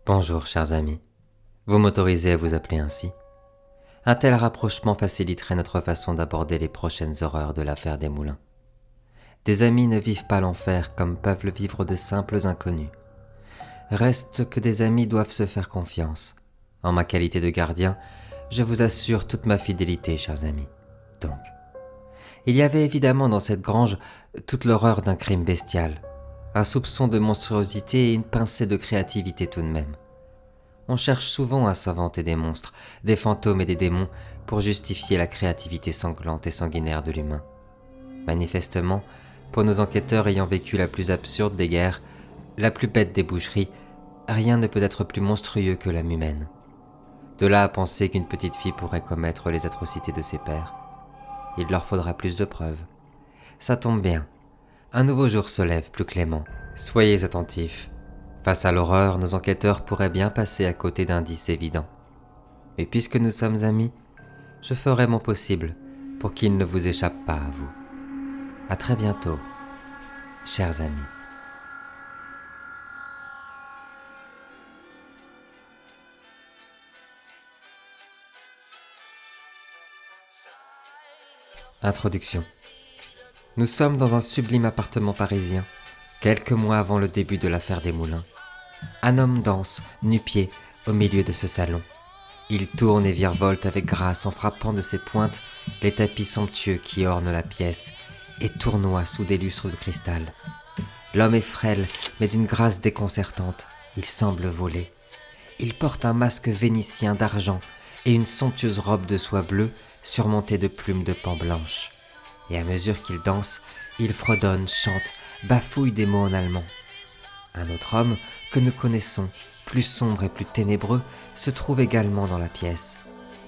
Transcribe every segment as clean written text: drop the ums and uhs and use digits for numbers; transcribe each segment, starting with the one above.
Bonjour, chers amis. Vous m'autorisez à vous appeler ainsi? Un tel rapprochement faciliterait notre façon d'aborder les prochaines horreurs de l'affaire des Moulins. Des amis ne vivent pas l'enfer comme peuvent le vivre de simples inconnus. Reste que des amis doivent se faire confiance. En ma qualité de gardien, je vous assure toute ma fidélité, chers amis. Donc, il y avait évidemment dans cette grange toute l'horreur d'un crime bestial, un soupçon de monstruosité et une pincée de créativité tout de même. On cherche souvent à s'inventer des monstres, des fantômes et des démons pour justifier la créativité sanglante et sanguinaire de l'humain. Manifestement, pour nos enquêteurs ayant vécu la plus absurde des guerres, la plus bête des boucheries, rien ne peut être plus monstrueux que l'âme humaine. De là à penser qu'une petite fille pourrait commettre les atrocités de ses pères. Il leur faudra plus de preuves. Ça tombe bien. Un nouveau jour se lève plus clément. Soyez attentifs. Face à l'horreur, nos enquêteurs pourraient bien passer à côté d'indices évidents. Mais puisque nous sommes amis, je ferai mon possible pour qu'il ne vous échappe pas à vous. À très bientôt, chers amis. Introduction. Nous sommes dans un sublime appartement parisien, quelques mois avant le début de l'affaire des Moulins. Un homme danse, nu-pieds, au milieu de ce salon. Il tourne et virevolte avec grâce en frappant de ses pointes les tapis somptueux qui ornent la pièce et tournoient sous des lustres de cristal. L'homme est frêle, mais d'une grâce déconcertante. Il semble voler. Il porte un masque vénitien d'argent et une somptueuse robe de soie bleue surmontée de plumes de pan blanches. Et à mesure qu'il danse, il fredonne, chante, bafouille des mots en allemand. Un autre homme que nous connaissons, plus sombre et plus ténébreux, se trouve également dans la pièce.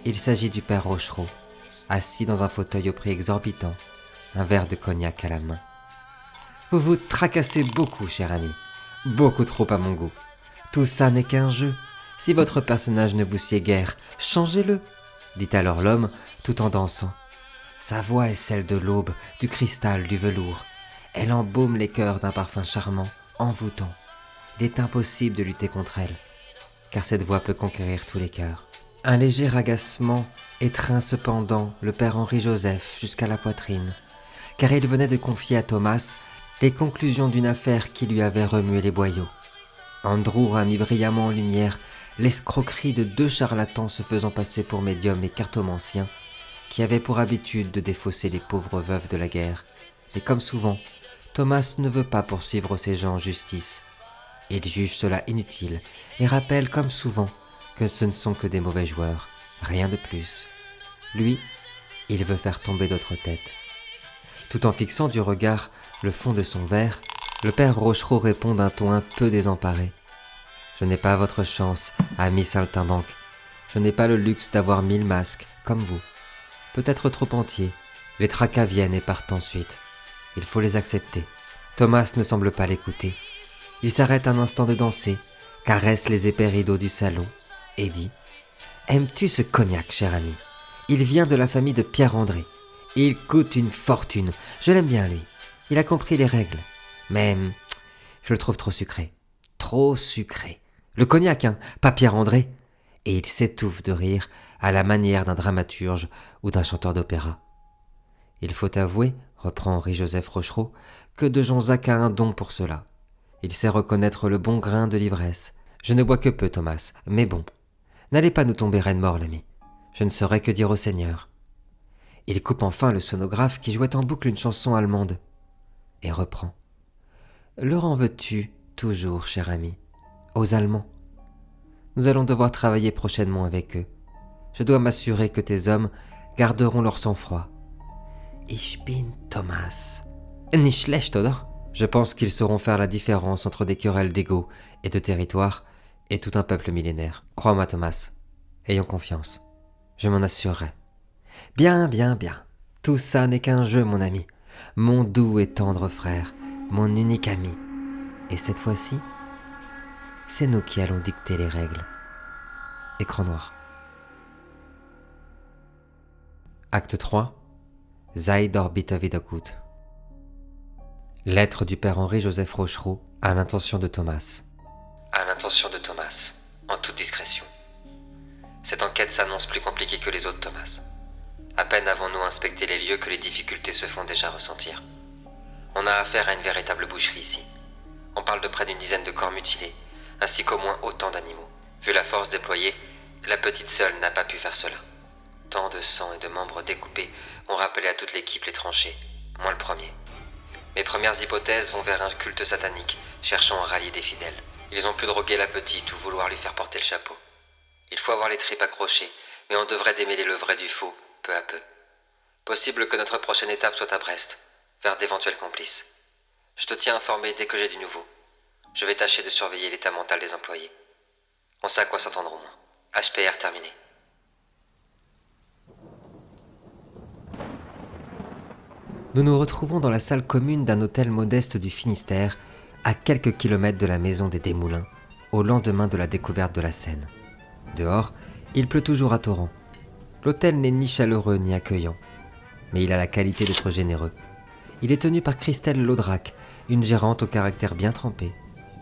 Il s'agit du père Rochereau, assis dans un fauteuil au prix exorbitant, un verre de cognac à la main. Vous vous tracassez beaucoup, cher ami, beaucoup trop à mon goût. Tout ça n'est qu'un jeu. Si votre personnage ne vous sied guère, changez-le, dit alors l'homme tout en dansant. Sa voix est celle de l'aube, du cristal, du velours. Elle embaume les cœurs d'un parfum charmant, envoûtant. Il est impossible de lutter contre elle, car cette voix peut conquérir tous les cœurs. Un léger agacement étreint cependant le père Henri-Joseph jusqu'à la poitrine, car il venait de confier à Thomas les conclusions d'une affaire qui lui avait remué les boyaux. Andrew a mis brillamment en lumière l'escroquerie de 2 charlatans se faisant passer pour médiums et cartomanciens, qui avaient pour habitude de défausser les pauvres veuves de la guerre. Mais comme souvent, Thomas ne veut pas poursuivre ces gens en justice. Il juge cela inutile et rappelle comme souvent que ce ne sont que des mauvais joueurs, rien de plus. Lui, il veut faire tomber d'autres têtes. Tout en fixant du regard le fond de son verre, le père Rochereau répond d'un ton un peu désemparé. « Je n'ai pas votre chance, ami saltimbanque. Je n'ai pas le luxe d'avoir 1000 masques, comme vous. Peut-être trop entiers. Les tracas viennent et partent ensuite. Il faut les accepter. » Thomas ne semble pas l'écouter. Il s'arrête un instant de danser, caresse les épais rideaux du salon et dit « Aimes-tu ce cognac, cher ami? Il vient de la famille de Pierre-André. Il coûte une fortune. Je l'aime bien, lui. Il a compris les règles. Mais je le trouve trop sucré. Trop sucré. Le cognac, hein, pas Pierre-André. » Et il s'étouffe de rire à la manière d'un dramaturge ou d'un chanteur d'opéra. Il faut avouer, reprend Henri-Joseph Rochereau, que de Jonzac a un don pour cela. Il sait reconnaître le bon grain de l'ivresse. Je ne bois que peu, Thomas, mais bon. N'allez pas nous tomber reine mort, l'ami. Je ne saurais que dire au Seigneur. Il coupe enfin le sonographe qui jouait en boucle une chanson allemande. Et reprend. Leur en veux-tu, toujours, cher ami, aux Allemands? Nous allons devoir travailler prochainement avec eux. Je dois m'assurer que tes hommes garderont leur sang-froid. Ich bin Thomas. Nicht schlecht, oder? Je pense qu'ils sauront faire la différence entre des querelles d'ego et de territoire et tout un peuple millénaire. Crois-moi, Thomas. Ayons confiance. Je m'en assurerai. Bien, bien, bien. Tout ça n'est qu'un jeu, mon ami. Mon doux et tendre frère. Mon unique ami. Et cette fois-ci, c'est nous qui allons dicter les règles. Écran noir. Acte 3. Sei doch bitte wieder gut. Lettre du père Henri-Joseph Rochereau à l'intention de Thomas. À l'intention de Thomas. en toute discrétion. Cette enquête s'annonce plus compliquée que les autres, Thomas. À peine avons-nous inspecté les lieux que les difficultés se font déjà ressentir. On a affaire à une véritable boucherie ici. On parle de près d'une dizaine de corps mutilés, ainsi qu'au moins autant d'animaux. Vu la force déployée, la petite seule n'a pas pu faire cela. Tant de sang et de membres découpés ont rappelé à toute l'équipe les tranchées, moi le premier. Mes premières hypothèses vont vers un culte satanique, cherchant à rallier des fidèles. Ils ont pu droguer la petite ou vouloir lui faire porter le chapeau. Il faut avoir les tripes accrochées, mais on devrait démêler le vrai du faux, peu à peu. Possible que notre prochaine étape soit à Brest, vers d'éventuels complices. Je te tiens informé dès que j'ai du nouveau. Je vais tâcher de surveiller l'état mental des employés. On sait à quoi s'attendre au moins. HPR terminé. Nous nous retrouvons dans la salle commune d'un hôtel modeste du Finistère, à quelques kilomètres de la maison des Desmoulins, au lendemain de la découverte de la Seine. Dehors, il pleut toujours à torrents. L'hôtel n'est ni chaleureux ni accueillant, mais il a la qualité d'être généreux. Il est tenu par Christelle Laudrac, une gérante au caractère bien trempé.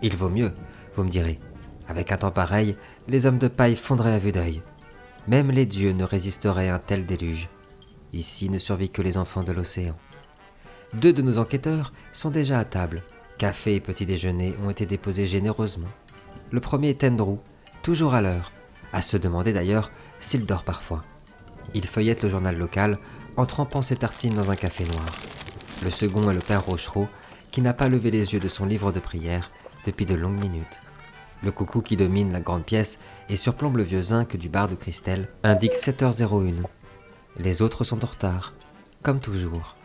Il vaut mieux, vous me direz. Avec un temps pareil, les hommes de paille fondraient à vue d'œil. Même les dieux ne résisteraient à un tel déluge. Ici ne survit que les enfants de l'océan. 2 de nos enquêteurs sont déjà à table. Café et petit déjeuner ont été déposés généreusement. Le premier est Andrew, toujours à l'heure, à se demander d'ailleurs s'il dort parfois. Il feuillette le journal local en trempant ses tartines dans un café noir. Le second est le père Rochereau, qui n'a pas levé les yeux de son livre de prière depuis de longues minutes. Le coucou qui domine la grande pièce et surplombe le vieux zinc du bar de Christelle indique 7h01. Les autres sont en retard, comme toujours.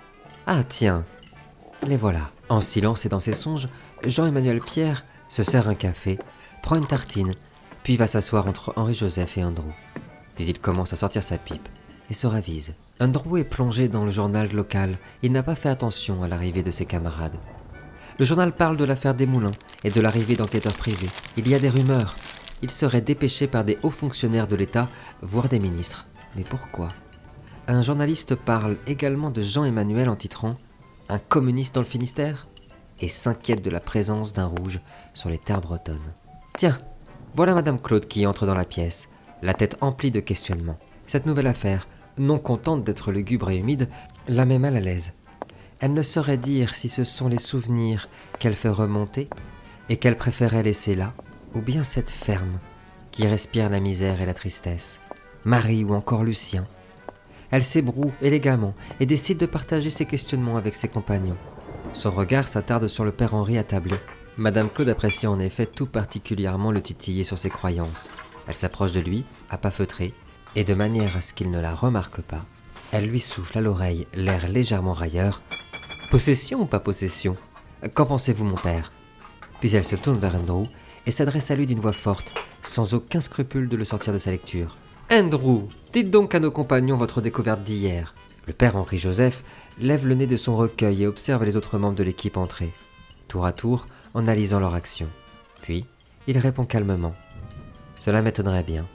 Ah tiens, les voilà. En silence et dans ses songes, Jean-Emmanuel Pierre se sert un café, prend une tartine, puis va s'asseoir entre Henri-Joseph et Andrew. Puis il commence à sortir sa pipe et se ravise. Andrew est plongé dans le journal local. Il n'a pas fait attention à l'arrivée de ses camarades. Le journal parle de l'affaire Desmoulins et de l'arrivée d'enquêteurs privés. Il y a des rumeurs. Il serait dépêché par des hauts fonctionnaires de l'État, voire des ministres. Mais pourquoi ? Un journaliste parle également de Jean-Emmanuel en titrant « Un communiste dans le Finistère ?» et s'inquiète de la présence d'un rouge sur les terres bretonnes. Tiens, voilà Madame Claude qui entre dans la pièce, la tête emplie de questionnements. Cette nouvelle affaire, non contente d'être lugubre et humide, la met mal à l'aise. Elle ne saurait dire si ce sont les souvenirs qu'elle fait remonter et qu'elle préférait laisser là, ou bien cette ferme qui respire la misère et la tristesse, Marie ou encore Lucien. Elle s'ébroue élégamment et décide de partager ses questionnements avec ses compagnons. Son regard s'attarde sur le père Henri attablé. Madame Claude apprécie en effet tout particulièrement le titiller sur ses croyances. Elle s'approche de lui, à pas feutrés, et de manière à ce qu'il ne la remarque pas, elle lui souffle à l'oreille l'air légèrement railleur. « Possession ou pas possession ? Qu'en pensez-vous, mon père ?» Puis elle se tourne vers Andrew et s'adresse à lui d'une voix forte, sans aucun scrupule de le sortir de sa lecture. « Andrew, dites donc à nos compagnons votre découverte d'hier. » Le père Henri-Joseph lève le nez de son recueil et observe les autres membres de l'équipe entrer, tour à tour en analysant leur action. Puis, il répond calmement. « Cela m'étonnerait bien.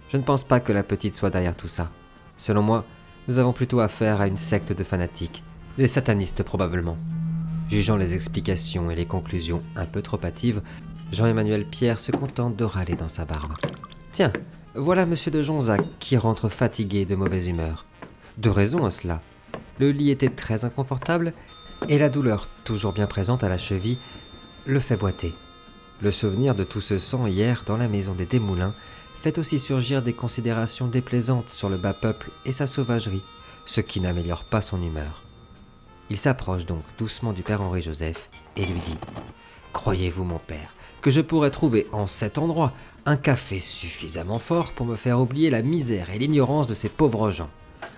Je ne pense pas que la petite soit derrière tout ça. Selon moi, nous avons plutôt affaire à une secte de fanatiques, des satanistes probablement. » Jugeant les explications et les conclusions un peu trop hâtives, Jean-Emmanuel Pierre se contente de râler dans sa barbe. « Tiens, voilà monsieur de Jonzac qui rentre fatigué et de mauvaise humeur. De raison à cela. Le lit était très inconfortable et la douleur, toujours bien présente à la cheville, le fait boiter. Le souvenir de tout ce sang hier dans la maison des Desmoulins fait aussi surgir des considérations déplaisantes sur le bas peuple et sa sauvagerie, ce qui n'améliore pas son humeur. Il s'approche donc doucement du père Henri-Joseph et lui dit « Croyez-vous, mon père, que je pourrais trouver en cet endroit un café suffisamment fort pour me faire oublier la misère et l'ignorance de ces pauvres gens.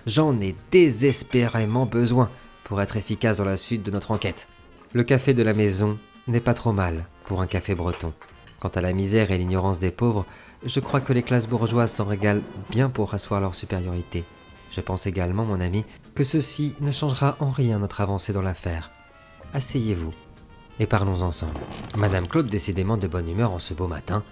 J'en ai désespérément besoin pour être efficace dans la suite de notre enquête. Le café de la maison n'est pas trop mal pour un café breton. Quant à la misère et l'ignorance des pauvres, je crois que les classes bourgeoises s'en régalent bien pour asseoir leur supériorité. Je pense également, mon ami, que ceci ne changera en rien notre avancée dans l'affaire. Asseyez-vous et parlons ensemble. » Madame Claude, décidément de bonne humeur en ce beau matin,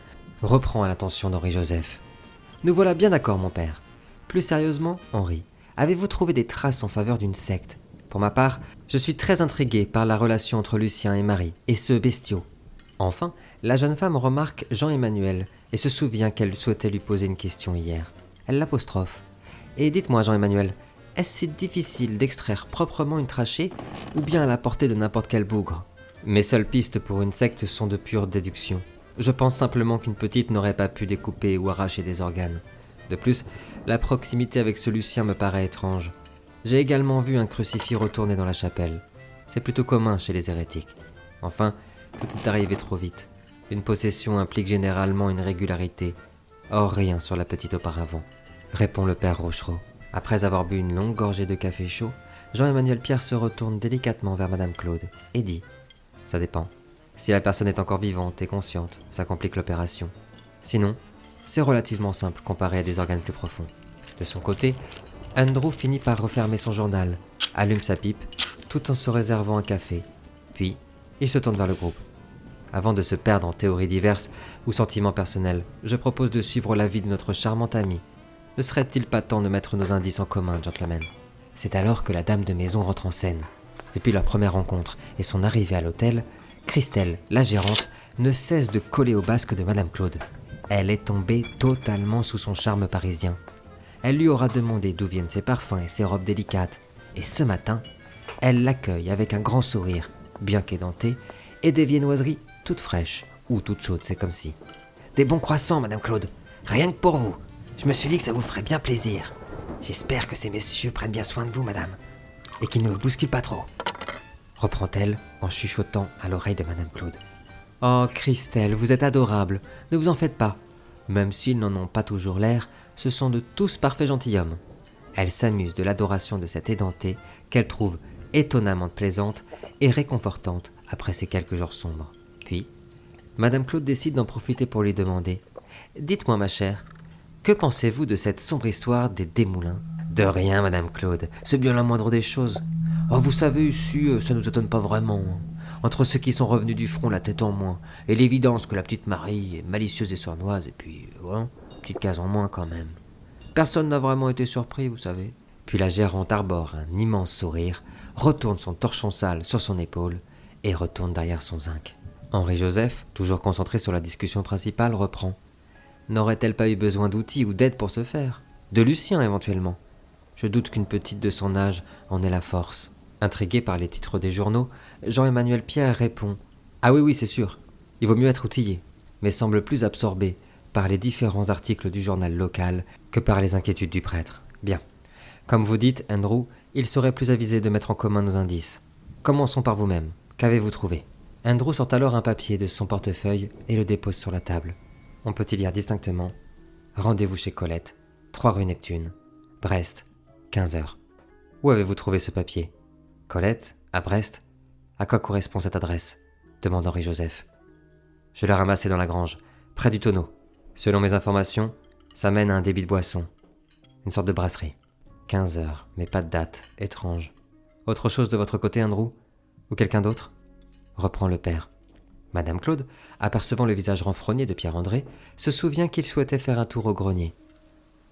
reprend à l'attention d'Henri-Joseph. « Nous voilà bien d'accord, mon père. Plus sérieusement, Henri, avez-vous trouvé des traces en faveur d'une secte ? Pour ma part, je suis très intrigué par la relation entre Lucien et Marie, et ce bestiau. Enfin, la jeune femme remarque Jean-Emmanuel et se souvient qu'elle souhaitait lui poser une question hier. Elle l'apostrophe. « Et dites-moi, Jean-Emmanuel, est-ce si difficile d'extraire proprement une trachée ou bien à la portée de n'importe quel bougre ? Mes seules pistes pour une secte sont de pure déduction. Je pense simplement qu'une petite n'aurait pas pu découper ou arracher des organes. De plus, la proximité avec ce Lucien me paraît étrange. J'ai également vu un crucifix retourné dans la chapelle. C'est plutôt commun chez les hérétiques. Enfin, tout est arrivé trop vite. Une possession implique généralement une régularité. Or rien sur la petite auparavant, répond le père Rochereau. Après avoir bu une longue gorgée de café chaud, Jean-Emmanuel Pierre se retourne délicatement vers Madame Claude et dit « Ça dépend. Si la personne est encore vivante et consciente, ça complique l'opération. Sinon, c'est relativement simple comparé à des organes plus profonds. » De son côté, Andrew finit par refermer son journal, allume sa pipe, tout en se réservant un café. Puis, il se tourne vers le groupe. Avant de se perdre en théories diverses ou sentiments personnels, je propose de suivre l'avis de notre charmante amie. Ne serait-il pas temps de mettre nos indices en commun, gentlemen ? C'est alors que la dame de maison rentre en scène. Depuis leur première rencontre et son arrivée à l'hôtel, Christelle, la gérante, ne cesse de coller au basque de Madame Claude. Elle est tombée totalement sous son charme parisien. Elle lui aura demandé d'où viennent ses parfums et ses robes délicates. Et ce matin, elle l'accueille avec un grand sourire, bien qu'édenté, et des viennoiseries toutes fraîches, ou toutes chaudes, c'est comme si. Des bons croissants, Madame Claude, rien que pour vous. Je me suis dit que ça vous ferait bien plaisir. J'espère que ces messieurs prennent bien soin de vous, madame, et qu'ils ne vous bousculent pas trop. Reprend-elle en chuchotant à l'oreille de Madame Claude. Oh, Christelle, vous êtes adorable, ne vous en faites pas. Même s'ils n'en ont pas toujours l'air, ce sont de tous parfaits gentilshommes. Elle s'amuse de l'adoration de cette édentée qu'elle trouve étonnamment plaisante et réconfortante après ces quelques jours sombres. Puis, Madame Claude décide d'en profiter pour lui demander « Dites-moi, ma chère, que pensez-vous de cette sombre histoire des Desmoulins ?»« De rien, Madame Claude, c'est bien la moindre des choses. Oh, vous savez, ici, ça nous étonne pas vraiment. Entre ceux qui sont revenus du front la tête en moins, et l'évidence que la petite Marie est malicieuse et sournoise, et puis, ouais, petite case en moins quand même. Personne n'a vraiment été surpris, vous savez. » Puis la gérante arbore un immense sourire, retourne son torchon sale sur son épaule, et retourne derrière son zinc. Henri-Joseph, toujours concentré sur la discussion principale, reprend. N'aurait-elle pas eu besoin d'outils ou d'aide pour ce faire ? De Lucien, éventuellement. Je doute qu'une petite de son âge en ait la force. Intrigué par les titres des journaux, Jean-Emmanuel Pierre répond « Ah oui, c'est sûr. Il vaut mieux être outillé, mais semble plus absorbé par les différents articles du journal local que par les inquiétudes du prêtre. Bien. Comme vous dites, Andrew, il serait plus avisé de mettre en commun nos indices. Commençons par vous-même. Qu'avez-vous trouvé ?» Andrew sort alors un papier de son portefeuille et le dépose sur la table. On peut y lire distinctement « Rendez-vous chez Colette, 3 rue Neptune, Brest, 15h. » Où avez-vous trouvé ce papier ? Colette, à Brest ? À quoi correspond cette adresse ? Demande Henri-Joseph. Je l'ai ramassé dans la grange, près du tonneau. Selon mes informations, ça mène à un débit de boisson. Une sorte de brasserie. 15h, mais pas de date, étrange. Autre chose de votre côté, Andrew ? Ou quelqu'un d'autre ? Reprend le père. Madame Claude, apercevant le visage renfrogné de Pierre-André, se souvient qu'il souhaitait faire un tour au grenier.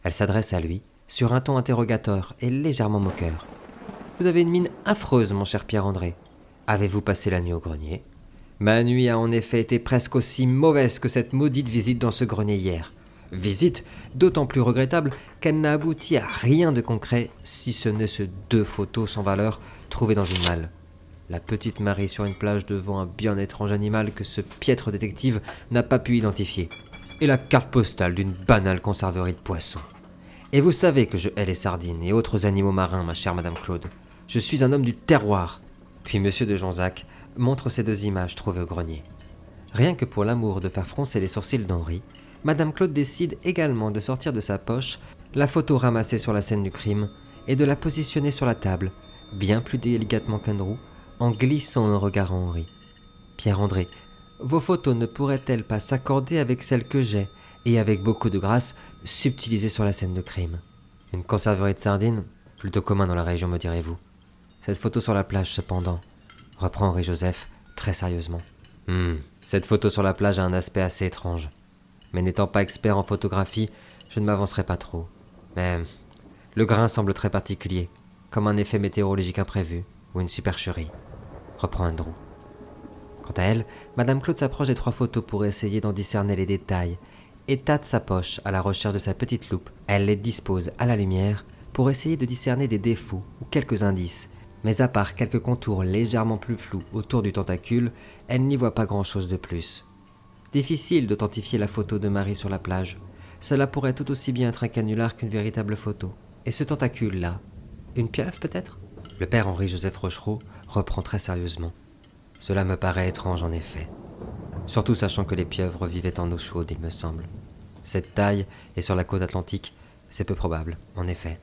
Elle s'adresse à lui, sur un ton interrogateur et légèrement moqueur. « Vous avez une mine affreuse, mon cher Pierre-André. Avez-vous passé la nuit au grenier ? Ma nuit a en effet été presque aussi mauvaise que cette maudite visite dans ce grenier hier. Visite d'autant plus regrettable qu'elle n'a abouti à rien de concret, si ce n'est ces 2 photos sans valeur trouvées dans une malle. La petite Marie sur une plage devant un bien étrange animal que ce piètre détective n'a pas pu identifier. Et la carte postale d'une banale conserverie de poissons. Et vous savez que je hais les sardines et autres animaux marins, ma chère Madame Claude. Je suis un homme du terroir. » Puis Monsieur de Jonzac montre ces 2 images trouvées au grenier. Rien que pour l'amour de faire froncer les sourcils d'Henri, Madame Claude décide également de sortir de sa poche la photo ramassée sur la scène du crime et de la positionner sur la table, bien plus délicatement qu'Andrew, en glissant un regard à Henri. « Pierre-André, vos photos ne pourraient-elles pas s'accorder avec celles que j'ai, et avec beaucoup de grâce, subtilisées sur la scène de crime ? Une conserverie de sardines, plutôt commun dans la région, me direz-vous. Cette photo sur la plage, cependant, reprend Henri-Joseph très sérieusement. Cette photo sur la plage a un aspect assez étrange. Mais n'étant pas expert en photographie, je ne m'avancerai pas trop. Mais le grain semble très particulier, comme un effet météorologique imprévu ou une supercherie. Reprend Andrew. Quant à elle, Madame Claude s'approche des 3 photos pour essayer d'en discerner les détails et tâte sa poche à la recherche de sa petite loupe. Elle les dispose à la lumière pour essayer de discerner des défauts ou quelques indices, mais à part quelques contours légèrement plus flous autour du tentacule, elle n'y voit pas grand-chose de plus. Difficile d'authentifier la photo de Marie sur la plage. Cela pourrait tout aussi bien être un canular qu'une véritable photo. Et ce tentacule-là, une pieuvre peut-être ? Le père Henri-Joseph Rochereau reprend très sérieusement. Cela me paraît étrange en effet. Surtout sachant que les pieuvres vivaient en eau chaude, il me semble. Cette taille et sur la côte atlantique, c'est peu probable, en effet.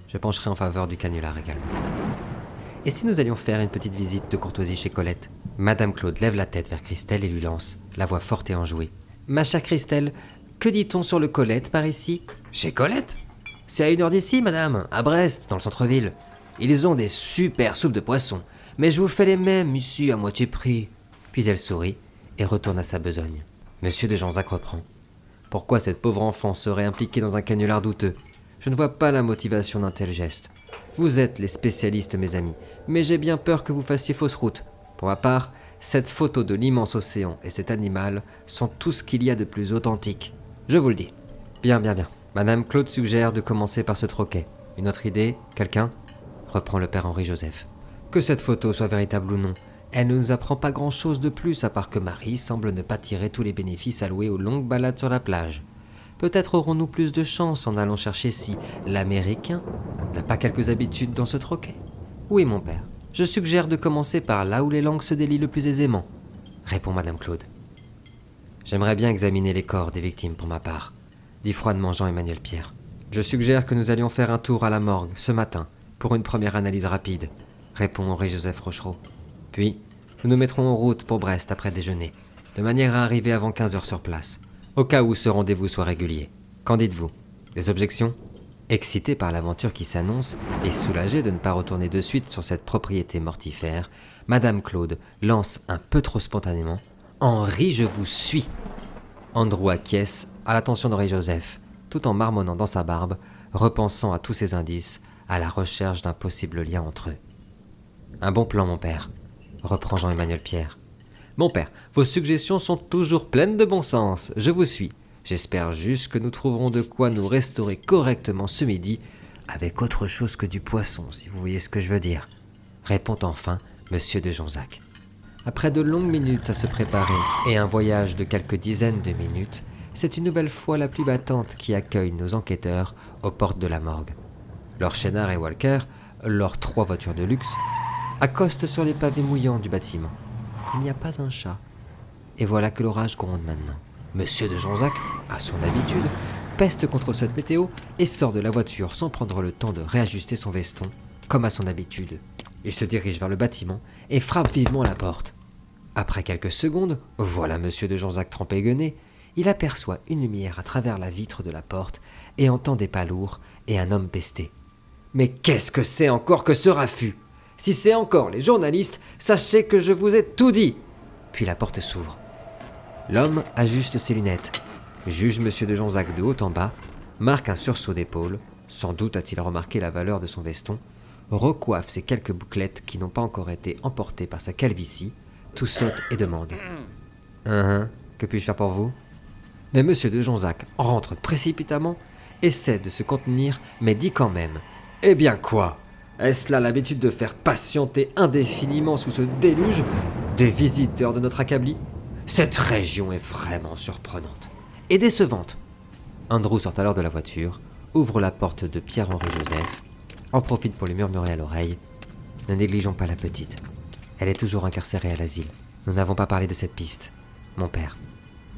Je pencherai en faveur du canular également. Et si nous allions faire une petite visite de courtoisie chez Colette ? Madame Claude lève la tête vers Christelle et lui lance, la voix forte et enjouée. Ma chère Christelle, que dit-on sur le Colette par ici ? Chez Colette ? C'est à 1 heure d'ici, madame, à Brest, dans le centre-ville. Ils ont des super soupes de poisson, mais je vous fais les mêmes ici à moitié prix. Puis elle sourit et retourne à sa besogne. Monsieur de Janzac reprend. Pourquoi cette pauvre enfant serait impliquée dans un canular douteux ? Je ne vois pas la motivation d'un tel geste. Vous êtes les spécialistes, mes amis, mais j'ai bien peur que vous fassiez fausse route. Pour ma part, cette photo de l'immense océan et cet animal sont tout ce qu'il y a de plus authentique. Je vous le dis. Bien. Madame Claude suggère de commencer par ce troquet. Une autre idée, quelqu'un ? Reprend le père Henri-Joseph. Que cette photo soit véritable ou non, elle ne nous apprend pas grand-chose de plus à part que Marie semble ne pas tirer tous les bénéfices alloués aux longues balades sur la plage. Peut-être aurons-nous plus de chance en allant chercher si l'Américain n'a pas quelques habitudes dans ce troquet. Oui, mon père, je suggère de commencer par là où les langues se délient le plus aisément, répond Madame Claude. J'aimerais bien examiner les corps des victimes pour ma part, dit froidement Jean-Emmanuel Pierre. Je suggère que nous allions faire un tour à la morgue ce matin pour une première analyse rapide, répond Henri-Joseph Rochereau. Puis, nous nous mettrons en route pour Brest après déjeuner, de manière à arriver avant 15h sur place, au cas où ce rendez-vous soit régulier. Qu'en dites-vous ? Des objections ? Excitée par l'aventure qui s'annonce et soulagée de ne pas retourner de suite sur cette propriété mortifère, Madame Claude lance un peu trop spontanément « Henri, je vous suis !» Andrew acquiesce à l'attention d'Henri-Joseph, tout en marmonnant dans sa barbe, repensant à tous ces indices, à la recherche d'un possible lien entre eux. « Un bon plan, mon père », reprend Jean-Emmanuel Pierre. « Mon père, vos suggestions sont toujours pleines de bon sens, je vous suis. J'espère juste que nous trouverons de quoi nous restaurer correctement ce midi, avec autre chose que du poisson, si vous voyez ce que je veux dire, » répond enfin Monsieur de Janzac. Après de longues minutes à se préparer et un voyage de quelques dizaines de minutes, c'est une nouvelle fois la pluie battante qui accueille nos enquêteurs aux portes de la morgue. Lord Chénard et Walker, leurs 3 voitures de luxe, accostent sur les pavés mouillants du bâtiment. Il n'y a pas un chat. Et voilà que l'orage gronde maintenant. Monsieur de Janzac, à son habitude, peste contre cette météo et sort de la voiture sans prendre le temps de réajuster son veston, comme à son habitude. Il se dirige vers le bâtiment et frappe vivement à la porte. Après quelques secondes, voilà Monsieur de Janzac trempé guenné, il aperçoit une lumière à travers la vitre de la porte et entend des pas lourds et un homme pesté. « Mais qu'est-ce que c'est encore que ce raffut ? Si c'est encore les journalistes, sachez que je vous ai tout dit !» Puis la porte s'ouvre. L'homme ajuste ses lunettes, juge Monsieur de Janzac de haut en bas, marque un sursaut d'épaule, sans doute a-t-il remarqué la valeur de son veston, recoiffe ses quelques bouclettes qui n'ont pas encore été emportées par sa calvitie, tout saute et demande « que puis-je faire pour vous ?» Mais Monsieur de Janzac rentre précipitamment, essaie de se contenir, mais dit quand même « Eh bien quoi ? Est-ce là l'habitude de faire patienter indéfiniment sous ce déluge des visiteurs de notre acabit ? Cette région est vraiment surprenante et décevante. » Andrew sort alors de la voiture, ouvre la porte de Pierre-Henri-Joseph, en profite pour lui murmurer à l'oreille « Ne négligeons pas la petite. Elle est toujours incarcérée à l'asile. Nous n'avons pas parlé de cette piste, mon père.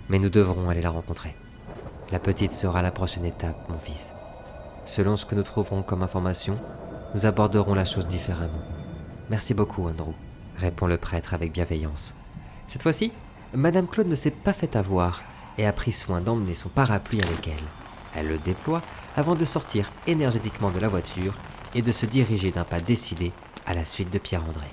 Mais nous devrons aller la rencontrer. La petite sera la prochaine étape, mon fils. Selon ce que nous trouverons comme information, nous aborderons la chose différemment. Merci beaucoup, Andrew, répond le prêtre avec bienveillance. Cette fois-ci, Madame Claude ne s'est pas fait avoir et a pris soin d'emmener son parapluie avec elle. Elle le déploie avant de sortir énergétiquement de la voiture et de se diriger d'un pas décidé à la suite de Pierre-André.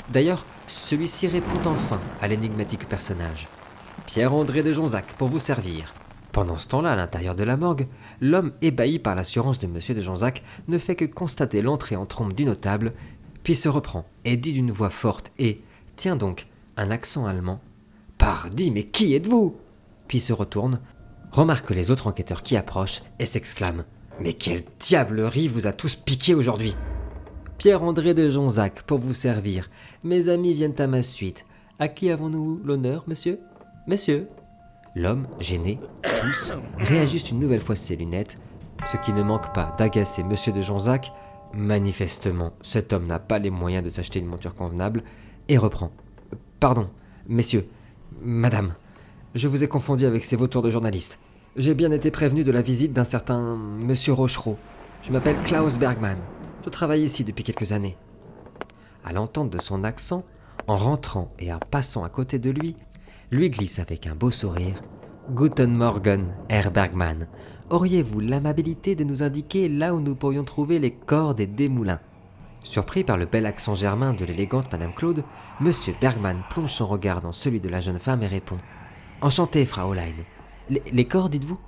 D'ailleurs, celui-ci répond enfin à l'énigmatique personnage. « Pierre-André de Janzac, pour vous servir. » Pendant ce temps-là, à l'intérieur de la morgue, l'homme ébahi par l'assurance de Monsieur de Janzac ne fait que constater l'entrée en trompe du notable, puis se reprend et dit d'une voix forte et, tiens donc, un accent allemand Hardi, mais qui êtes-vous » Puis se retourne, remarque les autres enquêteurs qui approchent et s'exclame « Mais quelle diablerie vous a tous piqué aujourd'hui !»« Pierre-André de Jonzac, pour vous servir. Mes amis viennent à ma suite. À qui avons-nous l'honneur, monsieur ? Messieurs ?» L'homme, gêné, tousse, réajuste une nouvelle fois ses lunettes, ce qui ne manque pas d'agacer monsieur de Jonzac. Manifestement, cet homme n'a pas les moyens de s'acheter une monture convenable, et reprend. « Pardon, messieurs, madame, je vous ai confondu avec ces vautours de journalistes. J'ai bien été prévenu de la visite d'un certain monsieur Rochereau. Je m'appelle Klaus Bergmann. Je travaille ici depuis quelques années. » À l'entente de son accent, en rentrant et en passant à côté de lui glisse avec un beau sourire « Guten Morgen, Herr Bergmann. Auriez-vous l'amabilité de nous indiquer là où nous pourrions trouver les corps des Desmoulins ?» Surpris par le bel accent germain de l'élégante Madame Claude, monsieur Bergmann plonge son regard dans celui de la jeune femme et répond « Enchanté, Fraulein. Les corps, dites-vous ?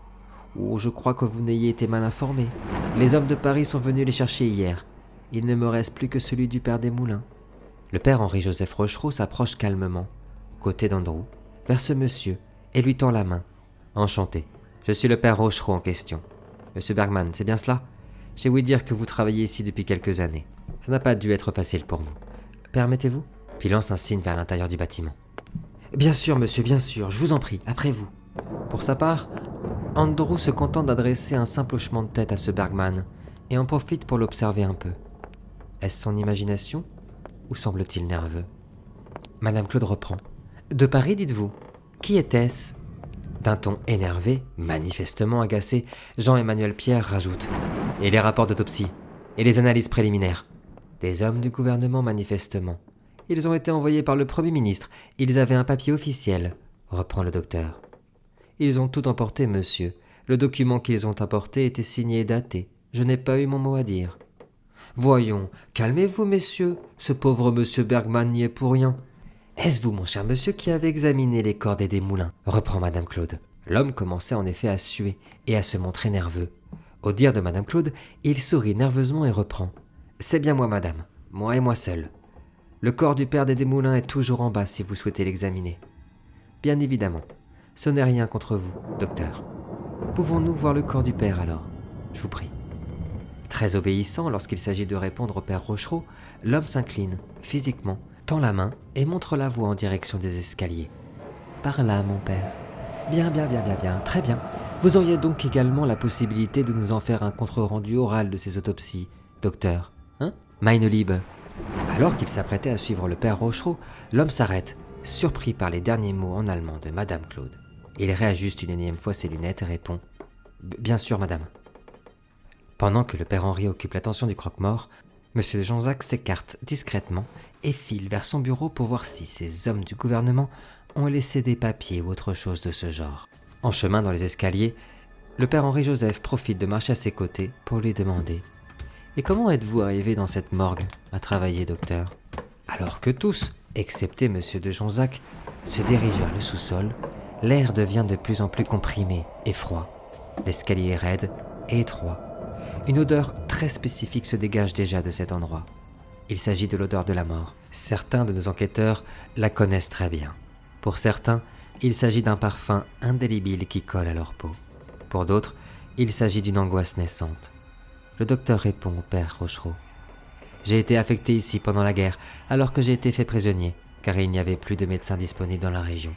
Oh, je crois que vous n'ayez été mal informé. Les hommes de Paris sont venus les chercher hier. Il ne me reste plus que celui du père Desmoulins. » Le père Henri-Joseph Rochereau s'approche calmement, aux côtés d'Andrew, vers ce monsieur, et lui tend la main. « Enchanté. Je suis le père Rochereau en question. Monsieur Bergmann, c'est bien cela ? J'ai ouï dire que vous travaillez ici depuis quelques années. Ça n'a pas dû être facile pour vous. Permettez-vous » Puis lance un signe vers l'intérieur du bâtiment. « Bien sûr, monsieur, bien sûr, je vous en prie, après vous. » Pour sa part, Andrew se contente d'adresser un simple hochement de tête à ce Bergmann et en profite pour l'observer un peu. Est-ce son imagination ou semble-t-il nerveux ? Madame Claude reprend. « De Paris, dites-vous ? Qui était-ce » D'un ton énervé, manifestement agacé, Jean-Emmanuel Pierre rajoute « Et les rapports d'autopsie ? Et les analyses préliminaires ? Des hommes du gouvernement, manifestement. Ils ont été envoyés par le Premier ministre. Ils avaient un papier officiel, » reprend le docteur. « Ils ont tout emporté, monsieur. Le document qu'ils ont apporté était signé et daté. Je n'ai pas eu mon mot à dire. » « Voyons, calmez-vous, messieurs. Ce pauvre monsieur Bergmann n'y est pour rien. » « Est-ce vous, mon cher monsieur, qui avez examiné les corps des Desmoulins ?» reprend Madame Claude. L'homme commençait en effet à suer et à se montrer nerveux. Au dire de Madame Claude, il sourit nerveusement et reprend. « C'est bien moi, madame. Moi et moi seul. Le corps du père des Desmoulins est toujours en bas si vous souhaitez l'examiner. Bien évidemment, ce n'est rien contre vous, docteur. Pouvons-nous voir le corps du père alors ? Je vous prie. » Très obéissant lorsqu'il s'agit de répondre au père Rochereau, l'homme s'incline, physiquement, tend la main et montre la voie en direction des escaliers. « Par là, mon père. Bien, très bien. Vous auriez donc également la possibilité de nous en faire un compte-rendu oral de ces autopsies, docteur. Hein ? Meine Liebe. » Alors qu'il s'apprêtait à suivre le père Rochereau, l'homme s'arrête, surpris par les derniers mots en allemand de Madame Claude. Il réajuste une énième fois ses lunettes et répond « Bien sûr, madame. » Pendant que le père Henri occupe l'attention du croque-mort, monsieur de Jonzac s'écarte discrètement et file vers son bureau pour voir si ces hommes du gouvernement ont laissé des papiers ou autre chose de ce genre. En chemin dans les escaliers, le père Henri-Joseph profite de marcher à ses côtés pour lui demander « Et comment êtes-vous arrivé dans cette morgue à travailler, docteur ?» Alors que tous, excepté monsieur de Jonzac, se dirigent vers le sous-sol, l'air devient de plus en plus comprimé et froid. L'escalier est raide et étroit. Une odeur très spécifique se dégage déjà de cet endroit. Il s'agit de l'odeur de la mort. Certains de nos enquêteurs la connaissent très bien. Pour certains, il s'agit d'un parfum indélébile qui colle à leur peau. Pour d'autres, il s'agit d'une angoisse naissante. Le docteur répond au père Rochereau. « J'ai été affecté ici pendant la guerre, alors que j'ai été fait prisonnier, car il n'y avait plus de médecins disponibles dans la région.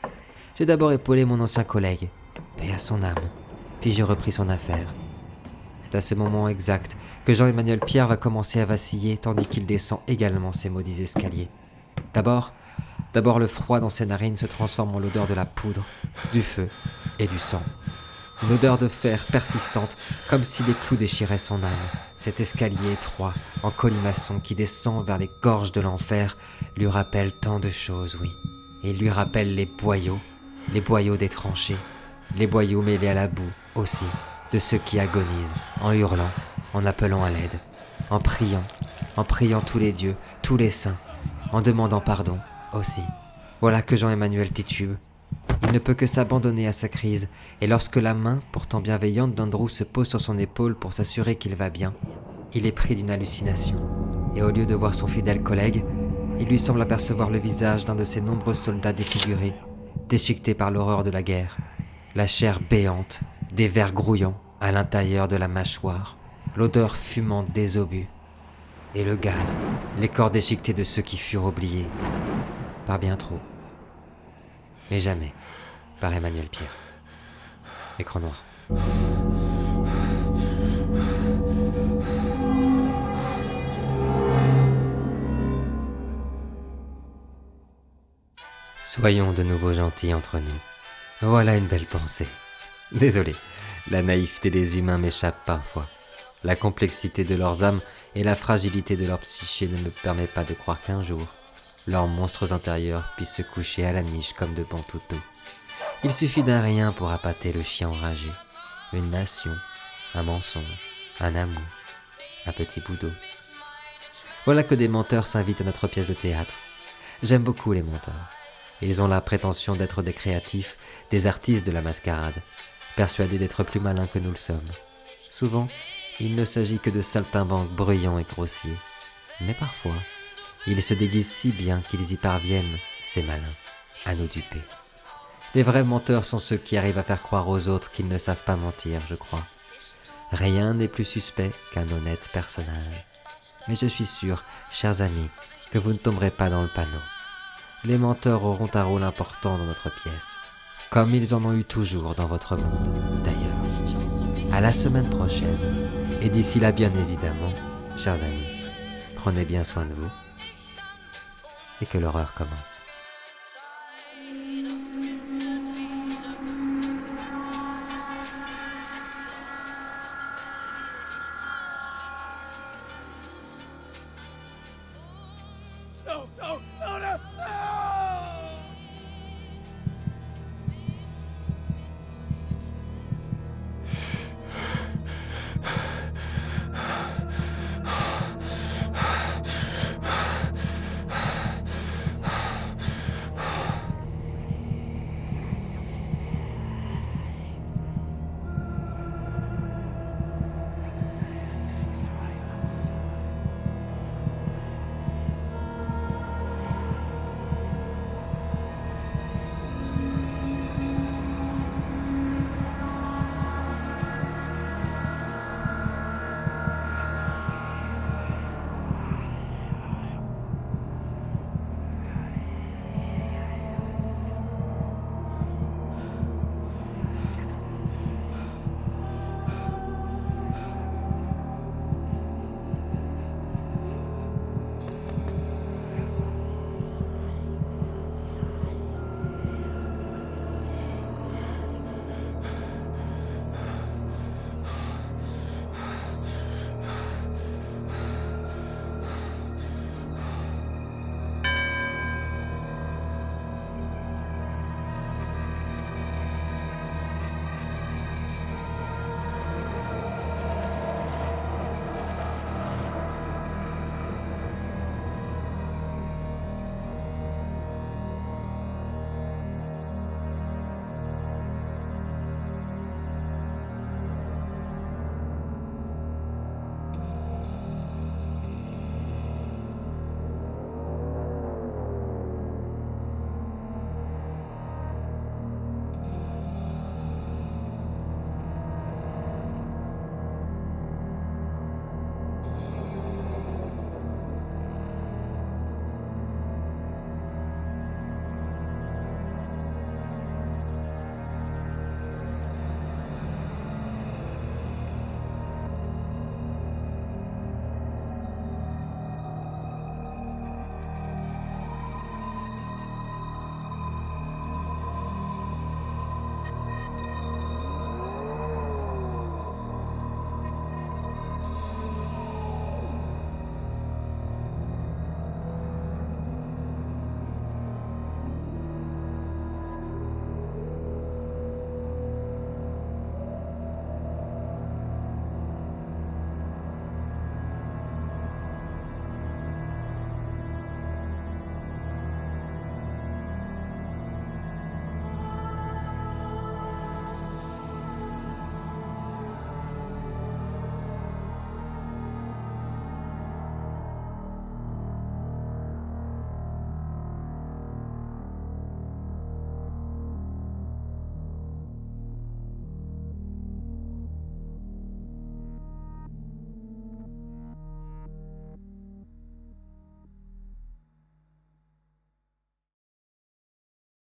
J'ai d'abord épaulé mon ancien collègue, paix à son âme, puis j'ai repris son affaire. C'est à ce moment exact que Jean-Emmanuel Pierre va commencer à vaciller tandis qu'il descend également ces maudits escaliers. D'abord le froid dans ses narines se transforme en l'odeur de la poudre, du feu et du sang. Une odeur de fer persistante, comme si des clous déchiraient son âme. Cet escalier étroit, en colimaçon qui descend vers les gorges de l'enfer, lui rappelle tant de choses, oui. Il lui rappelle les boyaux des tranchées, les boyaux mêlés à la boue aussi, de ceux qui agonisent, en hurlant, en appelant à l'aide, en priant tous les dieux, tous les saints, en demandant pardon aussi. Voilà que Jean-Emmanuel titube. Il ne peut que s'abandonner à sa crise, et lorsque la main, pourtant bienveillante d'Andrew se pose sur son épaule pour s'assurer qu'il va bien, il est pris d'une hallucination, et au lieu de voir son fidèle collègue, il lui semble apercevoir le visage d'un de ces nombreux soldats défigurés, déchiquetés par l'horreur de la guerre, la chair béante, des vers grouillants à l'intérieur de la mâchoire, l'odeur fumante des obus, et le gaz, les corps déchiquetés de ceux qui furent oubliés, par bien trop, mais jamais par Emmanuel Pierre. Écran noir. Soyons de nouveau gentils entre nous. Voilà une belle pensée. Désolé, la naïveté des humains m'échappe parfois. La complexité de leurs âmes et la fragilité de leur psyché ne me permet pas de croire qu'un jour, leurs monstres intérieurs puissent se coucher à la niche comme de bons toutous. Il suffit d'un rien pour appâter le chien enragé. Une nation, un mensonge, un amour, un petit bout d'os. Voilà que des menteurs s'invitent à notre pièce de théâtre. J'aime beaucoup les menteurs. Ils ont la prétention d'être des créatifs, des artistes de la mascarade, persuadés d'être plus malins que nous le sommes. Souvent, il ne s'agit que de saltimbanques bruyants et grossiers. Mais parfois, ils se déguisent si bien qu'ils y parviennent, ces malins, à nous duper. Les vrais menteurs sont ceux qui arrivent à faire croire aux autres qu'ils ne savent pas mentir, je crois. Rien n'est plus suspect qu'un honnête personnage. Mais je suis sûr, chers amis, que vous ne tomberez pas dans le panneau. Les menteurs auront un rôle important dans notre pièce, comme ils en ont eu toujours dans votre monde, d'ailleurs. À la semaine prochaine, et d'ici là bien évidemment, chers amis, prenez bien soin de vous, et que l'horreur commence.